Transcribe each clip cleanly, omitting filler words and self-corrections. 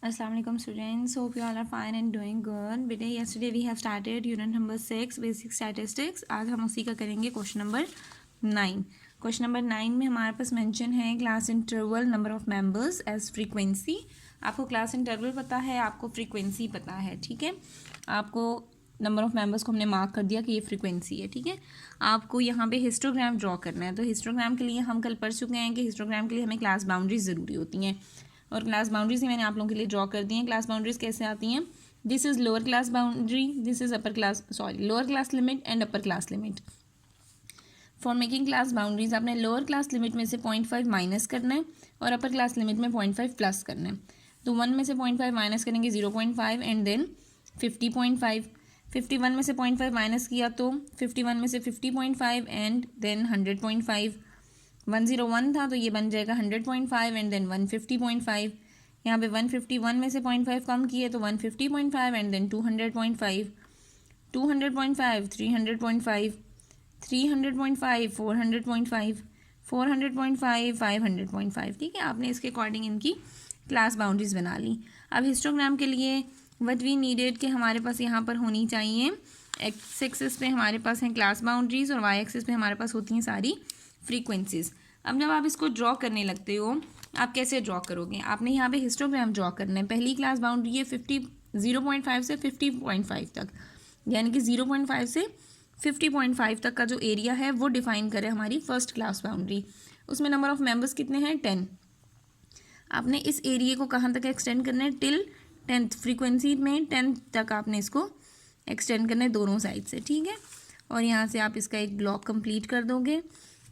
Assalamualaikum students, hope you all are fine and doing good. बेटे yesterday we have started unit number 6 basic statistics. आज हम उसी का करेंगे क्वेश्चन नंबर 9. क्वेश्चन नंबर 9 में हमारे पास मेंशन है class interval number of members as frequency. आपको क्लास इंटरवल पता है, आपको फ्रीक्वेंसी पता है, ठीक है. आपको नंबर ऑफ मेंबर्स को हमने मार्क कर दिया कि ये फ्रीक्वेंसी है, ठीक है. आपको यहाँ पे हिस्टोग्राम ड्रॉ करना है. तो हिस्टोग्राम के लिए हम कल पढ़ चुके हैं कि हिस्टोग्राम के लिए हमें क्लास बाउंड्रीज ज़रूरी होती हैं, और क्लास बाउंड्रीज ही मैंने आप लोगों के लिए ड्रॉ कर दी हैं. क्लास बाउंड्रीज कैसे आती हैं? This is lower class boundary, this is lower class limit and upper class limit. For making class boundaries आपने लोअर क्लास लिमिट में से 0.5 माइनस करना है और अपर क्लास लिमिट में 0.5 प्लस करना है. तो 1 में से 0.5 माइनस करेंगे 0.5 एंड देन 50.5. 51 में से 0.5 माइनस किया तो 51 में से 50.5 एंड देन 100.5. 101 था तो ये बन जाएगा 100.5 एंड देन 150.5. यहाँ पे 151 में से 0.5 कम किए तो 150.5 एंड देन 200.5. 200.5 300.5, 300.5 400.5, 400.5 500.5. ठीक है, आपने इसके अकॉर्डिंग इनकी क्लास बाउंड्रीज बना ली. अब हिस्टोग्राम के लिए व्हाट वी नीडेड कि हमारे पास यहाँ पर होनी चाहिए एक्स एक्सिस पे हमारे पास हैं क्लास बाउंड्रीज और वाई एक्सिस पे हमारे पास होती हैं सारी फ्रीक्वेंसीज. अब जब आप इसको ड्रॉ करने लगते हो, आप कैसे ड्रॉ करोगे? आपने यहाँ पे हिस्टोग्राम ड्रॉ करना है. पहली क्लास बाउंड्री है 0.5 से 50.5 तक, यानी कि 0.5 से 50.5 तक का जो एरिया है वो डिफाइन करे हमारी फर्स्ट क्लास बाउंड्री. उसमें नंबर ऑफ मेंबर्स कितने हैं? 10. आपने इस एरिया को कहाँ तक एक्सटेंड करना है? टिल 10th फ्रीक्वेंसी में 10 तक आपने इसको एक्सटेंड करना है दोनों साइड से, ठीक है. और यहाँ से आप इसका एक ब्लॉक कंप्लीट कर दोगे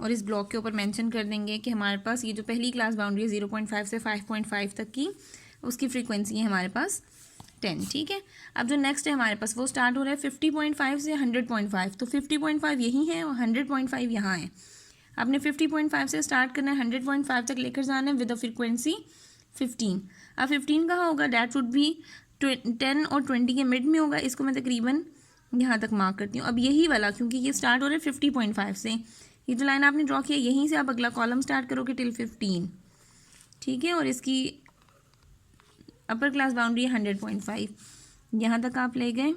और इस ब्लॉक के ऊपर मेंशन कर देंगे कि हमारे पास ये जो पहली क्लास बाउंड्री है 0.5 से 5.5 तक की, उसकी फ्रीक्वेंसी है हमारे पास 10, ठीक है. अब जो नेक्स्ट है हमारे पास वो स्टार्ट हो रहा है 50.5 से 100.5. तो 50.5 यही है और 100.5 यहाँ है. आपने 50.5 से स्टार्ट करना है, 100.5 तक लेकर जाना है विद द फ्रीक्वेंसी 15. अब 15 कहाँ होगा? डैट वुड बी 10 और 20 के मिड में होगा. इसको मैं तकरीबन यहाँ तक मार्क करती हूँ. अब यही वाला, क्योंकि ये स्टार्ट हो रहा है 50.5 से, ये जो लाइन आपने ड्रॉ किया यहीं से आप अगला कॉलम स्टार्ट करोगे टिल 15, ठीक है. और इसकी अपर क्लास बाउंड्री है 100.5, यहाँ तक आप ले गए.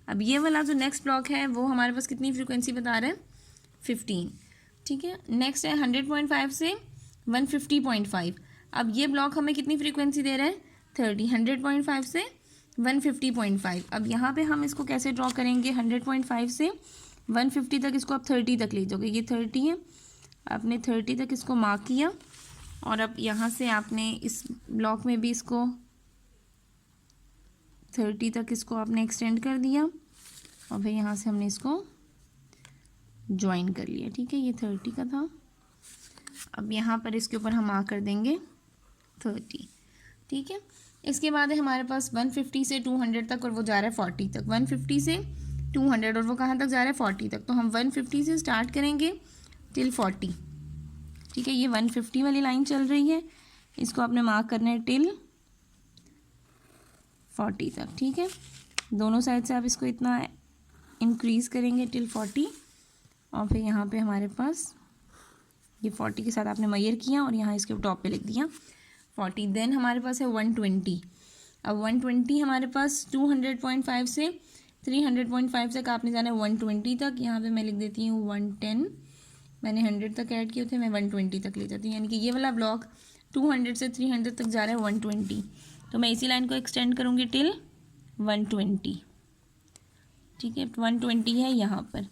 अब ये वाला जो नेक्स्ट ब्लॉक है वो हमारे पास कितनी फ्रीक्वेंसी बता रहा है? 15, ठीक है. नेक्स्ट है 100.5 से 150.5. अब ये ब्लॉक हमें कितनी फ्रीक्वेंसी दे रहा है? 30. 100.5 से 150.5. अब यहाँ पे हम इसको कैसे ड्रॉ करेंगे? 100.5 से 150 तक इसको आप 30 तक ले जाओगे. ये 30 है, आपने 30 तक इसको मार्क किया और अब यहाँ से आपने इस ब्लॉक में भी इसको 30 तक इसको आपने एक्सटेंड कर दिया और फिर यहाँ से हमने इसको ज्वाइन कर लिया, ठीक है. ये 30 का था. अब यहाँ पर इसके ऊपर हम मार्क कर देंगे 30, ठीक है. इसके बाद है हमारे पास 150 से 200 तक और वो जा रहा है 40 तक. 150 से 200 और वो कहाँ तक जा रहा है? 40 तक. तो हम 150 से स्टार्ट करेंगे टिल 40, ठीक है. ये 150 वाली लाइन चल रही है, इसको आपने मार्क करना है टिल 40 तक, ठीक है. दोनों साइड से आप इसको इतना इंक्रीज़ करेंगे टिल 40 और फिर यहाँ पे हमारे पास ये 40 के साथ आपने मेजर किया और यहाँ इसके टॉप पे लिख दिया 40. देन हमारे पास है 120. अब 120 हमारे पास 200.5 से 300.5 तक आपने जाना है 120 तक. यहाँ पे मैं लिख देती हूँ 110. मैंने 100 तक ऐड किए थे, मैं 120 तक ले जाती हूँ, यानी कि ये वाला ब्लॉक 200 से 300 तक जा रहा है 120. तो मैं इसी लाइन को एक्सटेंड करूँगी टिल 120, ठीक है. 120 है यहाँ पर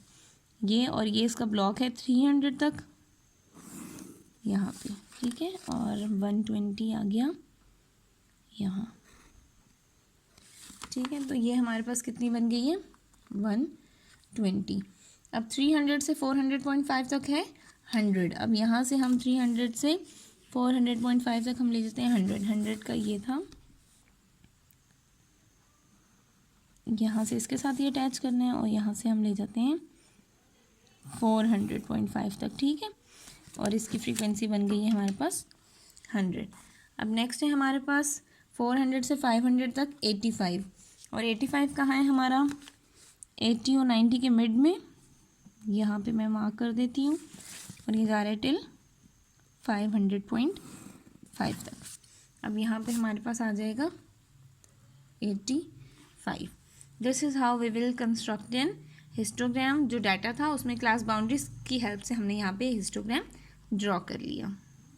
ये, और ये इसका ब्लॉक है 300 तक यहाँ पे, ठीक है. और 120 आ गया यहाँ, ठीक है. तो ये हमारे पास कितनी बन गई है? 120. अब 300 से 400.5 तक है 100. अब यहाँ से हम 300 से 400.5 तक हम ले जाते हैं 100 का. ये था, यहाँ से इसके साथ ये अटैच करना है और यहाँ से हम ले जाते हैं 400.5 तक, ठीक है. और इसकी फ्रीक्वेंसी बन गई है हमारे पास 100. अब नेक्स्ट है हमारे पास 400 से 500 तक 85. और 85 कहाँ है हमारा? 80 और 90 के मिड में, यहाँ पे मैं मार्क कर देती हूँ. और ये जा रहा है टिल 500.5 तक. अब यहाँ पे हमारे पास आ जाएगा 85। This is how we will construct an histogram. जो डाटा था उसमें क्लास बाउंड्रीज की हेल्प से हमने यहाँ पे हिस्टोग्राम ड्रॉ कर लिया।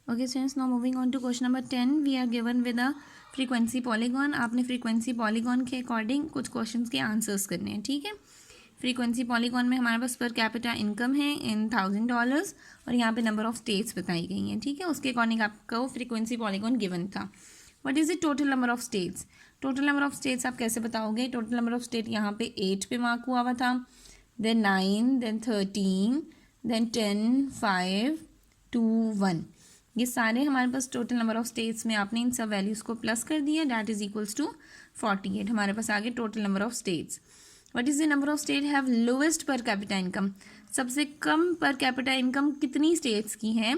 Okay students, now moving on to question number 10। We are given with a frequency polygon. आपने फ्रीक्वेंसी पॉलीगॉन के अकॉर्डिंग कुछ क्वेश्चंस के आंसर्स करने हैं, ठीक है। फ्रीक्वेंसी पॉलीगॉन में हमारे पास पर कैपिटा इनकम है इन $1000 और यहाँ पे नंबर ऑफ स्टेट्स बताई गई हैं, ठीक है। उसके अकॉर्डिंग आपको फ्रीक्वेंसी पॉलीगॉन गिवन था। What is the total number of states? Total number of states आप कैसे बताओगे? टोटल नंबर ऑफ स्टेट यहाँ पे 8 पे मार्क हुआ था, देन 9, देन 13, देन 10, 5, 2, 1। ये सारे हमारे पास टोटल नंबर ऑफ स्टेट्स में आपने इन सब वैल्यूज़ को प्लस कर दिया, दैट इज इक्वल्स टू 48। हमारे पास आगे total number of states. What is the number of state have lowest पर कैपिटा इनकम? सबसे कम पर कैपिटा इनकम कितनी स्टेट्स की है?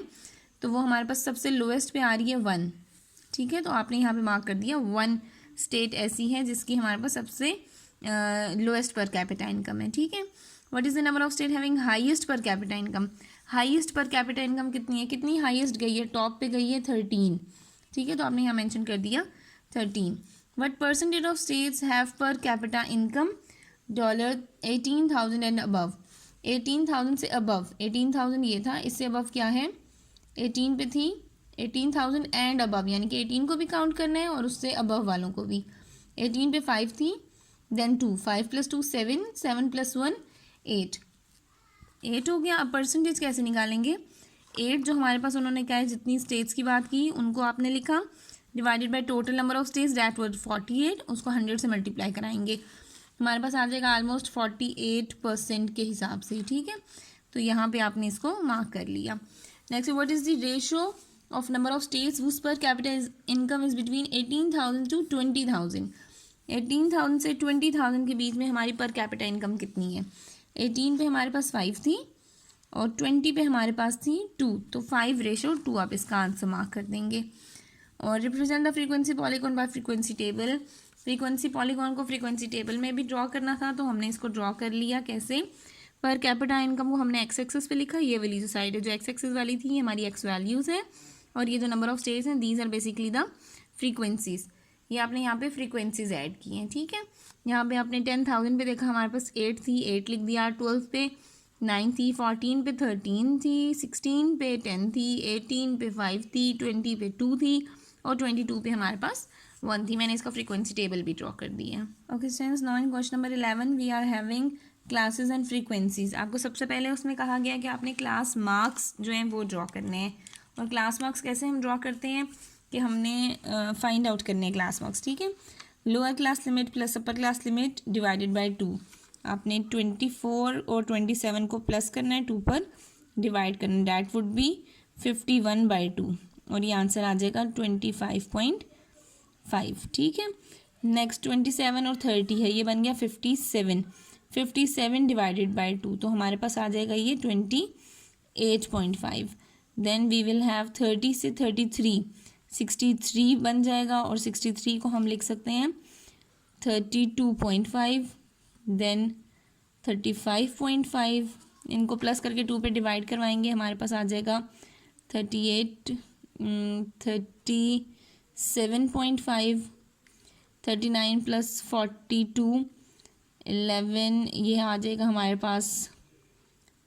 तो वो हमारे पास सबसे लोएस्ट पे आ रही है 1, ठीक है। तो आपने यहाँ पे मार्क कर दिया 1 स्टेट ऐसी है जिसकी हमारे पास सबसे लोएस्ट पर कैपिटा इनकम है, ठीक है। What is the number of state having highest पर कैपिटा इनकम? हाईएस्ट पर कैपिटा इनकम कितनी है? कितनी हाईएस्ट गई है? टॉप पे गई है 13, ठीक है। तो आपने यहाँ मेंशन कर दिया 13। What percentage of states have पर कैपिटा इनकम $18,000 एंड अबव? 18,000 से अबव, 18,000 ये था, इससे अबव क्या है? 18 पे थी, 18,000 एंड अबव, यानी कि 18 को भी काउंट करना है और उससे अबव वालों को भी। 18 पे 5 थी, देन 2, 5 + 2 7, 7 + 1 8, 8 हो गया। अब परसेंटेज कैसे निकालेंगे? 8 जो हमारे पास उन्होंने क्या है, जितनी स्टेट्स की बात की उनको आपने लिखा, divided by total number of states that was 48, उसको 100 से मल्टीप्लाई कराएंगे, हमारे पास आ जाएगा ऑलमोस्ट 48% के हिसाब से, ठीक है। तो यहाँ पे आपने इसको मार्क कर लिया। Next, what is the ratio of number of states whose per capita income is between 18,000 to 20,000? 18,000 से 20,000 के बीच में हमारी पर कैपिटा इनकम कितनी है? 18 पे हमारे पास 5 थी और 20 पे हमारे पास थी 2, तो 5:2 आप इसका आंसर मार्क कर देंगे। और represent the frequency polygon bye frequency table. Frequency polygon को फ्रीक्वेंसी टेबल में भी ड्रॉ करना था, तो हमने इसको ड्रॉ कर लिया। कैसे? पर कैपिटा इनकम को हमने एक्स एक्सिस पे लिखा, ये वाली जो साइड है जो एक्स एक्सिस वाली थी ये हमारी एक्स वैल्यूज़ है, और ये जो नंबर ऑफ स्टेट्स हैं these are basically the frequencies. ये आपने यहाँ पे फ्रीक्वेंसीज ऐड की हैं, ठीक है। यहाँ पे आपने 10,000 पे देखा हमारे पास 8 थी, 8 लिख दिया, 12 पे 9 थी, 14 पे 13 थी, 16 पे 10 थी, 18 पे 5 थी, 20 पे 2 थी और 22 पे हमारे पास 1 थी। मैंने इसका फ्रीक्वेंसी टेबल भी ड्रॉ कर दिया है। Okay students, now in question number 11 we are having classes and frequencies. आपको सबसे पहले उसमें कहा गया कि आपने क्लास मार्क्स जो हैं वो ड्रॉ करने हैं। और क्लास मार्क्स कैसे हम ड्रॉ करते हैं कि हमने फाइंड आउट करने हैं क्लास मार्क्स, ठीक है। Lower class limit plus upper class limit divided by 2। आपने 24 और 27 को प्लस करना है, 2 पर डिवाइड करना है, डैट वुड बी 51/2 और ये आंसर आ जाएगा 25.5, ठीक है। नेक्स्ट 27 और 30 है, ये बन गया 57, 57 डिवाइडेड बाय 2, तो हमारे पास आ जाएगा ये 28.5। देन वी विल हैव 30 से 33, 63 बन जाएगा और 63 को हम लिख सकते हैं 32.5, देन 35.5, इनको प्लस करके 2 पे डिवाइड करवाएंगे, हमारे पास आ जाएगा 37.5, 39 + 42 11, ये आ जाएगा हमारे पास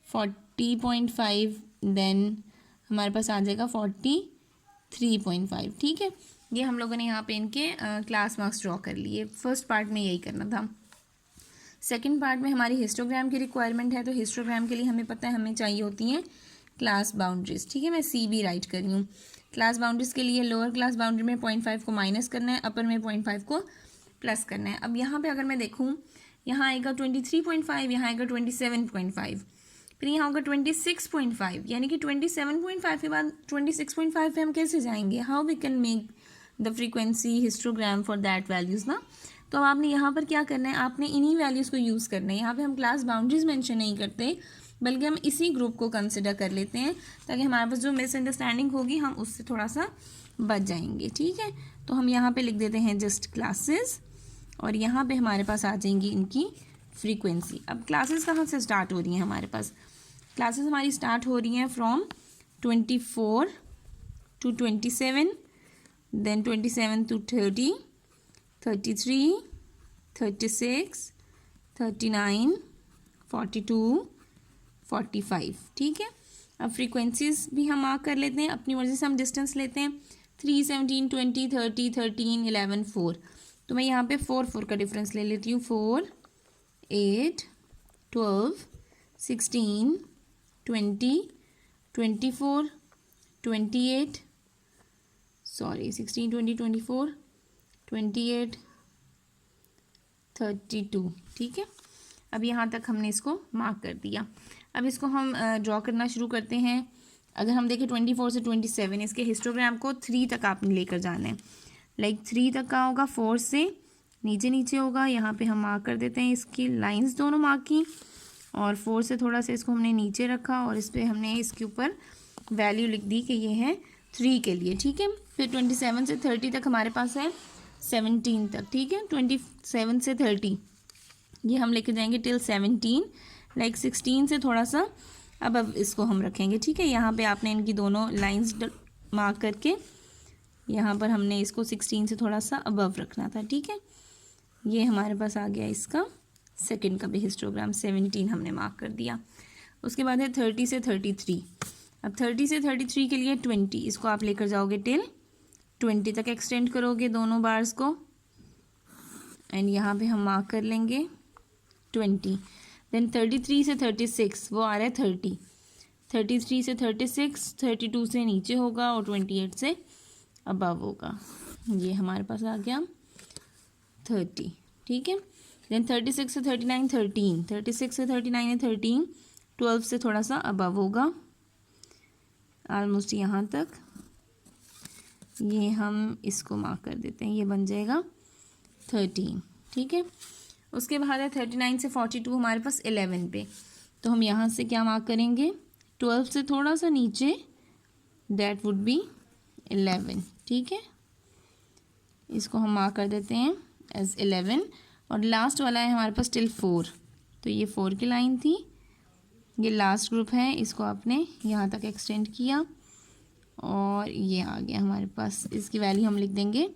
40.5, देन हमारे पास आ जाएगा 43.5, ठीक है। ये हम लोगों ने यहाँ पे इनके क्लास मार्क्स ड्रॉ कर लिए। फर्स्ट पार्ट में यही करना था। सेकंड पार्ट में हमारी हिस्टोग्राम की रिक्वायरमेंट है, तो हिस्टोग्राम के लिए हमें पता है हमें चाहिए होती हैं क्लास बाउंड्रीज, ठीक है। मैं सी भी राइट कर रही हूँ। क्लास बाउंड्रीज के लिए लोअर क्लास बाउंड्री में 0.5 को माइनस करना है, अपर में 0.5 को प्लस करना है। अब यहाँ पे अगर मैं देखूँ, यहाँ आएगा 23.5, यहाँ आएगा 27.5, फिर यहाँ होगा 26.5, यानी कि 27.5 के बाद 26.5 पे हम कैसे जाएंगे? How we can make the frequency histogram for that values ना। तो आपने यहाँ पर क्या करना है, आपने इन्हीं वैल्यूज़ को यूज़ करना है। यहाँ पे हम क्लास बाउंड्रीज मेंशन नहीं करते, बल्कि हम इसी ग्रुप को कंसिडर कर लेते हैं, ताकि हमारे पास जो मिसअंडरस्टैंडिंग होगी हम उससे थोड़ा सा बच जाएंगे, ठीक है। तो हम यहाँ पे लिख देते हैं जस्ट क्लासेस, और यहाँ पे हमारे पास आ जाएंगी इनकी फ्रीक्वेंसी। अब क्लासेस कहाँ से स्टार्ट हो रही हैं? हमारे पास क्लासेस हमारी स्टार्ट हो रही हैं फ्रॉम 24 to 27, then 27 to 30, 33, 36, 39, 42, 45। ठीक है, अब फ्रीक्वेंसीज भी हम मार्क कर लेते हैं, अपनी मर्जी से हम डिस्टेंस लेते हैं। 3, 17, 20, 30, 13, 11, 4। तो मैं यहाँ पे 4 4 का डिफरेंस ले लेती हूँ। 4, 8, 12, 16, 20, 24, 28, सॉरी 16, 20, 24, 28, 32। ठीक है, अब यहाँ तक हमने इसको मार्क कर दिया। अब इसको हम ड्रॉ करना शुरू करते हैं। अगर हम देखें 24 से 27, इसके हिस्टोग्राम को 3 तक आपने लेकर जाना है। लाइक 3 तक का होगा, 4 से नीचे नीचे होगा। यहाँ पे हम मार्क कर देते हैं, इसकी लाइंस दोनों मार्क की, और 4 से थोड़ा सा इसको हमने नीचे रखा और इस पर हमने इसके ऊपर वैल्यू लिख दी कि ये है 3 के लिए। ठीक है, फिर 27 से 30 तक हमारे पास है 17 तक। ठीक है, 27 से 30 ये हम लेके जाएंगे टिल 17, लाइक 16 से थोड़ा सा अब इसको हम रखेंगे। ठीक है, यहाँ पे आपने इनकी दोनों लाइंस मार्क करके यहाँ पर हमने इसको 16 से थोड़ा सा अबव रखना था। ठीक है, ये हमारे पास आ गया इसका सेकंड का भी हिस्टोग्राम। 17 हमने मार्क कर दिया। उसके बाद है 30 से 33। अब 30 से 33 के लिए 20, इसको आप लेकर जाओगे टिल 20 तक एक्सटेंड करोगे दोनों बार्स को, एंड यहाँ पे हम मार्क कर लेंगे 20। देन 33 से 36 वो आ रहा है 30। 33 से 36 32 से नीचे होगा और 28 से अबव होगा। ये हमारे पास आ गया 30। ठीक है, देन 36 से 39 13, 36 से 39 है 13, 12 से थोड़ा सा अबव होगा ऑलमोस्ट यहाँ तक। ये हम इसको मार्क कर देते हैं, ये बन जाएगा 13। ठीक है, उसके बाद है 39 से 42 हमारे पास 11 पे। तो हम यहाँ से क्या मार्क करेंगे, 12 से थोड़ा सा नीचे, दैट वुड बी 11। ठीक है, इसको हम मार्क कर देते हैं एज 11। और लास्ट वाला है हमारे पास टिल 4, तो ये 4 की लाइन थी, ये लास्ट ग्रुप है, इसको आपने यहाँ तक एक्सटेंड किया और ये आ गया हमारे पास। इसकी वैल्यू हम लिख देंगे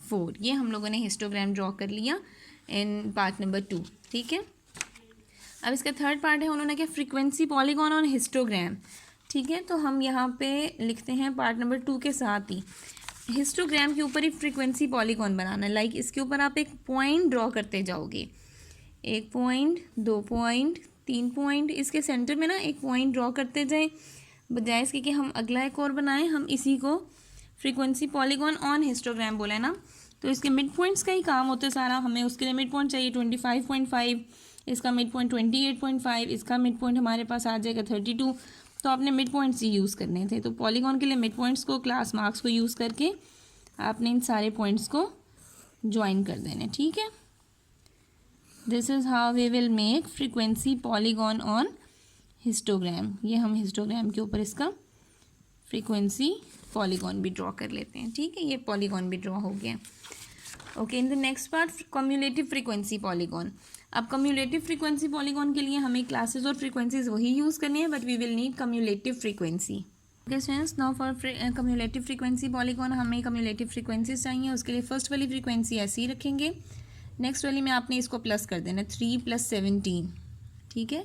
4। ये हम लोगों ने हिस्टोग्राम ड्रॉ कर लिया इन पार्ट नंबर 2। ठीक है, अब इसका थर्ड पार्ट है, उन्होंने क्या, फ्रीक्वेंसी पॉलीगॉन और हिस्टोग्राम। ठीक है, तो हम यहाँ पे लिखते हैं पार्ट नंबर 2 के साथ ही हिस्टोग्राम के ऊपर ही फ्रीक्वेंसी पॉलीगॉन बनाना। लाइक इसके ऊपर आप एक पॉइंट ड्रॉ करते जाओगे, 1 पॉइंट, 2 पॉइंट, 3 पॉइंट, इसके सेंटर में ना एक पॉइंट ड्रॉ करते जाएं, बजाय इसके कि हम अगला एक और बनाएं। हम इसी को फ्रीक्वेंसी पॉलीगॉन ऑन हिस्टोग्राम बोला है ना, तो इसके मिड पॉइंट्स का ही काम होता है सारा। हमें उसके लिए मिड पॉइंट चाहिए 25.5, इसका मिड पॉइंट 28.5, इसका मिड पॉइंट हमारे पास आ जाएगा 32। तो आपने मिड पॉइंट्स ही यूज़ करने थे। तो पॉलीगॉन के लिए मिड पॉइंट्स को, क्लास मार्क्स को यूज़ करके आपने इन सारे पॉइंट्स को ज्वाइन कर देने। ठीक है, this is how we will make frequency polygon on histogram. ये हम हिस्टोग्राम के ऊपर इसका फ्रीक्वेंसी पॉलीगॉन भी ड्रॉ कर लेते हैं। ठीक है, ये पॉलीगॉन भी ड्रॉ हो गया। Okay, in the next part cumulative frequency polygon. अब कम्युलेटिव फ्रीक्वेंसी पॉलीगॉन के लिए हमें क्लासेस और फ्रीक्वेंसीज वही यूज़ करनी है, but we will need cumulative frequency. Okay students, now for cumulative frequency polygon हमें कम्युलेटिव फ्रीक्वेंसीज चाहिए। उसके लिए फर्स्ट वाली फ्रीक्वेंसी ऐसे ही रखेंगे, नेक्स्ट वाली में आपने इसको प्लस कर देना, 3 + 17। ठीक है,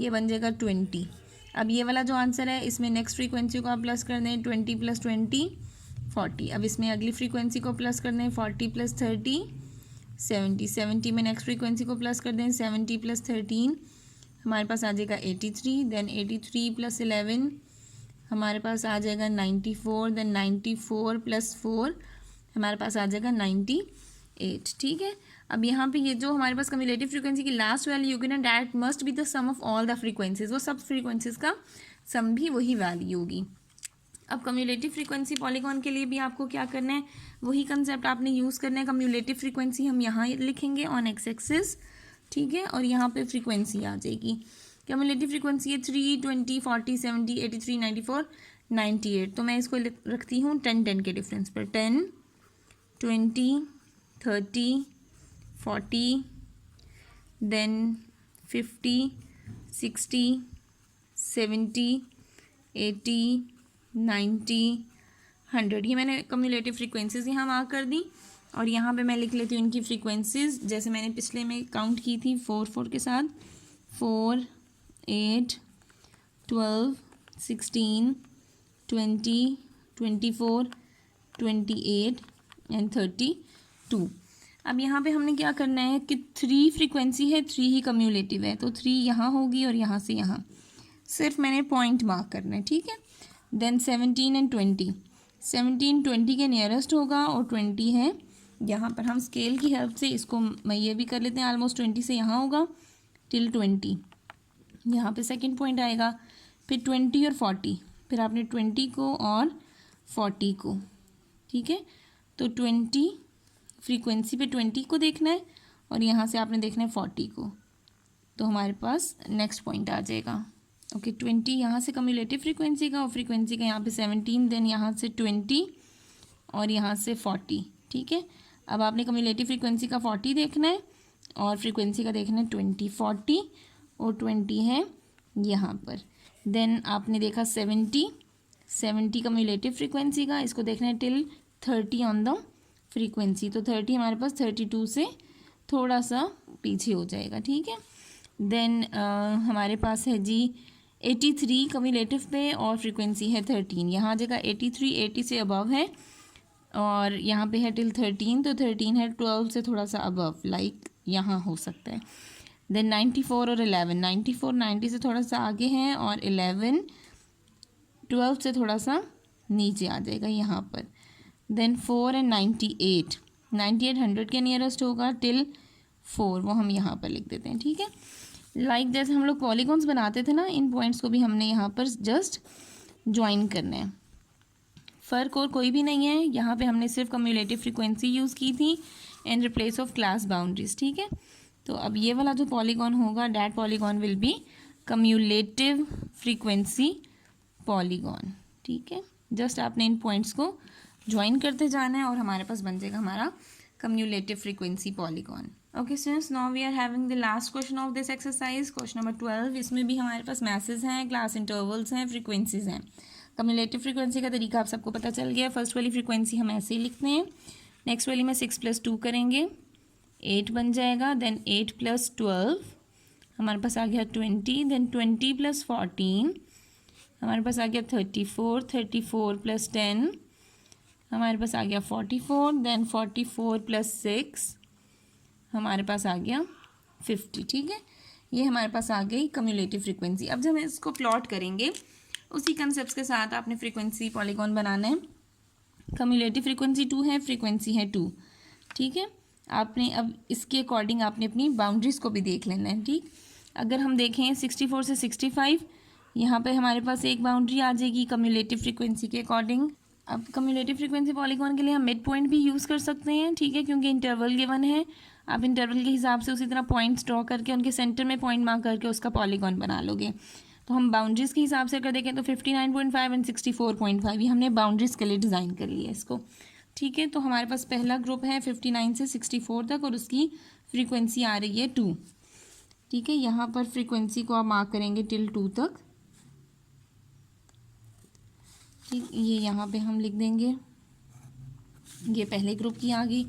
ये बन जाएगा 20। अब ये वाला जो आंसर है, इसमें नेक्स्ट फ्रीक्वेंसी को आप प्लस कर दें, 20 + 20 40। अब इसमें अगली फ्रीक्वेंसी को प्लस कर दें, 40 + 30 70। 70 में नेक्स्ट फ्रीक्वेंसी को प्लस कर दें, 70 + 13 हमारे पास आ जाएगा 83। देन 83 + 11 हमारे पास आ जाएगा 94। देन 94 + 4 हमारे पास आ जाएगा 98। ठीक है, अब यहाँ पे ये जो हमारे पास कम्युलेटिव फ्रीक्वेंसी की लास्ट वैल्यू होगी ना, that must be the sum of all the frequencies. वो सब फ्रीक्वेंसीज का सम भी वही वैल्यू होगी। अब कम्युलेटिव फ्रीक्वेंसी पॉलीगॉन के लिए भी आपको क्या करना है, वही कंसेप्ट आपने यूज़ करना है। कम्युलेटिव फ्रीक्वेंसी हम यहाँ लिखेंगे ऑन एक्स एक्सिस। ठीक है, और यहाँ पे फ्रीक्वेंसी आ जाएगी। कम्युलेटिव फ्रीक्वेंसी है 3, 20, 40, 70, 83, 94, 98। तो मैं इसको रखती हूँ 10 के डिफरेंस पर। 10, 20, 30, 40, देन 50, 60, 70, 80, 90, 100। ये मैंने कम्युलेटिव फ्रीक्वेंसीज यहाँ मार्क कर दी और यहाँ पे मैं लिख लेती हूँ इनकी फ्रीक्वेंसीज जैसे मैंने पिछले में काउंट की थी 4 के साथ। 4, 8, 12, 16, 20, 24, 28 एंड 32। अब यहाँ पे हमने क्या करना है कि 3 फ्रीक्वेंसी है, 3 ही कम्युलेटिव है, तो 3 यहाँ होगी और यहाँ से यहाँ सिर्फ मैंने पॉइंट मार्क करना है, ठीक है। देन 17 एंड 20, 17 20 के नियरेस्ट होगा और 20 है यहाँ पर। हम स्केल की हेल्प से इसको मैं ये भी कर लेते हैं, ऑलमोस्ट 20 से यहाँ होगा टिल 20, यहाँ पे सेकंड पॉइंट आएगा। फिर 20 और 40, फिर आपने 20 को और 40 को, ठीक है। तो 20 फ्रीक्वेंसी पे 20 को देखना है और यहाँ से आपने देखना है 40 को, तो हमारे पास नेक्स्ट पॉइंट आ जाएगा। ओके 20 यहाँ से कम्युलेटिव फ्रीक्वेंसी का और फ्रीक्वेंसी का यहाँ पे 17, देन यहाँ से 20 और यहाँ से 40, ठीक है। अब आपने कम्युलेटिव फ्रीक्वेंसी का 40 देखना है और फ्रीक्वेंसी का देखना है 20, 40 और 20 है यहाँ पर। देन आपने देखा 70 कम्युलेटिव फ्रीक्वेंसी का, इसको देखना है टिल 30 ऑन द फ्रीक्वेंसी, तो 30 हमारे पास 32 से थोड़ा सा पीछे हो जाएगा, ठीक है। देन हमारे पास है जी 83 कम्युलेटिव पे और फ्रीक्वेंसी है 13, यहाँ आ जाएगा 83, 80 से अबव है और यहाँ पे है टिल 13, तो 13 है 12 से थोड़ा सा अबव, लाइक यहाँ हो सकता है। देन 94 और 11, 94 90 से थोड़ा सा आगे हैं और 11 12 से थोड़ा सा नीचे आ जाएगा यहाँ पर। देन 4 एंड 98, 98 100 के नियरेस्ट होगा टिल 4, वो हम यहाँ पर लिख देते हैं, ठीक है। लाइक जैसे हम लोग पॉलीगॉन्स बनाते थे ना, इन पॉइंट्स को भी हमने यहाँ पर जस्ट ज्वाइन करना है। फ़र्क और कोई भी नहीं है, यहाँ पे हमने सिर्फ कम्युलेटिव फ्रीक्वेंसी यूज़ की थी इन रिप्लेस ऑफ क्लास बाउंड्रीज, ठीक है। तो अब ये वाला जो पॉलीगॉन होगा, that polygon will be cumulative frequency polygon, ठीक है। जस्ट आपने इन पॉइंट्स को ज्वाइन करते जाना है और हमारे पास बन जाएगा हमारा cumulative frequency polygon. Okay students, now we are having the last question of this exercise, question number 12। इसमें भी हमारे पास मैसेज हैं, क्लास इंटरवल्स हैं, फ्रीक्वेंसीज हैं। कम्युलेटिव फ्रीक्वेंसी का तरीका आप सबको पता चल गया। फर्स्ट वाली फ्रीक्वेंसी हम ऐसे ही लिखते हैं, नेक्स्ट वाली में 6 + 2 करेंगे 8 बन जाएगा। देन 8 + 12 हमारे पास आ गया 20, देन 20 + 14 हमारे पास आ गया 34, 34 + 10 हमारे पास आ गया 44, देन 44 + 6 हमारे पास आ गया 50, ठीक है। ये हमारे पास आ गई कम्युलेटिव फ्रीक्वेंसी। अब जब हम इसको प्लॉट करेंगे उसी कंसेप्ट के साथ आपने फ्रीक्वेंसी पॉलीगॉन बनाना है। कम्युलेटिव फ्रीक्वेंसी 2 है, फ्रीक्वेंसी है 2, ठीक है। आपने अब इसके अकॉर्डिंग आपने अपनी बाउंड्रीज़ को भी देख लेना है, ठीक। अगर हम देखें 64 से 65, यहाँ पे हमारे पास एक बाउंड्री आ जाएगी कम्युलेटिव फ्रीक्वेंसी के अकॉर्डिंग। अब कम्युलेटिव फ्रीक्वेंसी पॉलीगॉन के लिए हम मिड पॉइंट भी यूज़ कर सकते हैं, ठीक है, क्योंकि इंटरवल गिवन है। आप इंटरवल के हिसाब से उसी तरह पॉइंट्स ड्रॉ करके उनके सेंटर में पॉइंट मार्क करके उसका पॉलीगॉन बना लोगे। तो हम बाउंड्रीज़ के हिसाब से अगर देखें तो 59.5 एंड 64.5 ये हमने बाउंड्रीज़ के लिए डिज़ाइन कर लिया इसको, ठीक है। तो हमारे पास पहला ग्रुप है 59 से 64 तक और उसकी फ्रीक्वेंसी आ रही है 2, ठीक है। यहाँ पर फ्रीक्वेंसी को आप मार्क करेंगे टिल 2 तक, ठीक। ये यहाँ पे हम लिख देंगे, ये पहले ग्रुप की आ गई।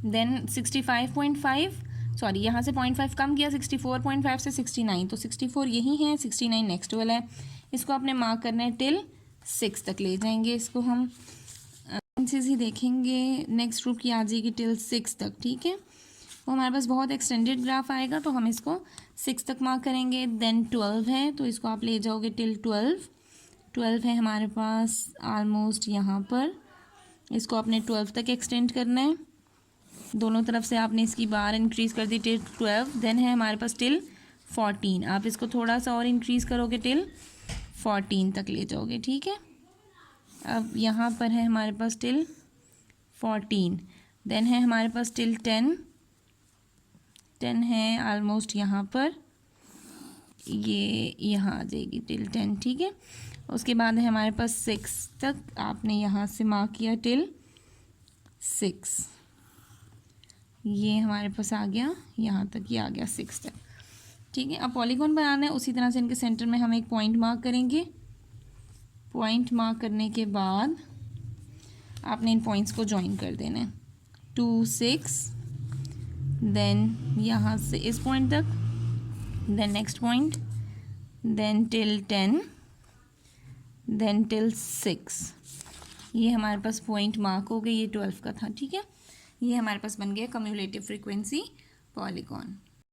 देन 65.5 सॉरी यहाँ से 0.5 कम किया, 64.5 से 69, तो 64 यही है, 69 नेक्स्ट वाला है। इसको आपने मार्क करना है टिल 6 तक ले जाएंगे। इसको हम ही देखेंगे, नेक्स्ट ग्रुप की आ जाएगी टिल 6 तक, ठीक है। वो हमारे पास बहुत एक्सटेंडेड ग्राफ आएगा तो हम इसको 6 तक मार्क करेंगे। देन 12 है तो इसको आप ले जाओगे टिल 12 है हमारे पास ऑलमोस्ट यहाँ पर, इसको आपने 12 तक एक्सटेंड करना है। दोनों तरफ से आपने इसकी बार इंक्रीज़ कर दी टिल 12। देन है हमारे पास टिल 14, आप इसको थोड़ा सा और इंक्रीज़ करोगे टिल 14 तक ले जाओगे, ठीक है। अब यहाँ पर है हमारे पास टिल 14, देन है हमारे पास टिल 10 है ऑलमोस्ट यहाँ पर, ये यहाँ आ जाएगी टिल 10, ठीक है। उसके बाद है हमारे पास 6 तक, आपने यहाँ से मार्क किया टिल 6, ये हमारे पास आ गया यहाँ तक, ये आ गया 6 तक, ठीक है। अब पॉलीगॉन बनाना है, उसी तरह से इनके सेंटर में हम एक पॉइंट मार्क करेंगे। पॉइंट मार्क करने के बाद आपने इन पॉइंट्स को ज्वाइन कर देना है। 2 6, देन यहाँ से इस पॉइंट तक, then next point, then till 10, then till 6। ये हमारे पास पॉइंट मार्क हो गए, ये 12 का था, ठीक है। ये हमारे पास बन गया कम्युलेटिव फ्रीक्वेंसी पॉलीगॉन।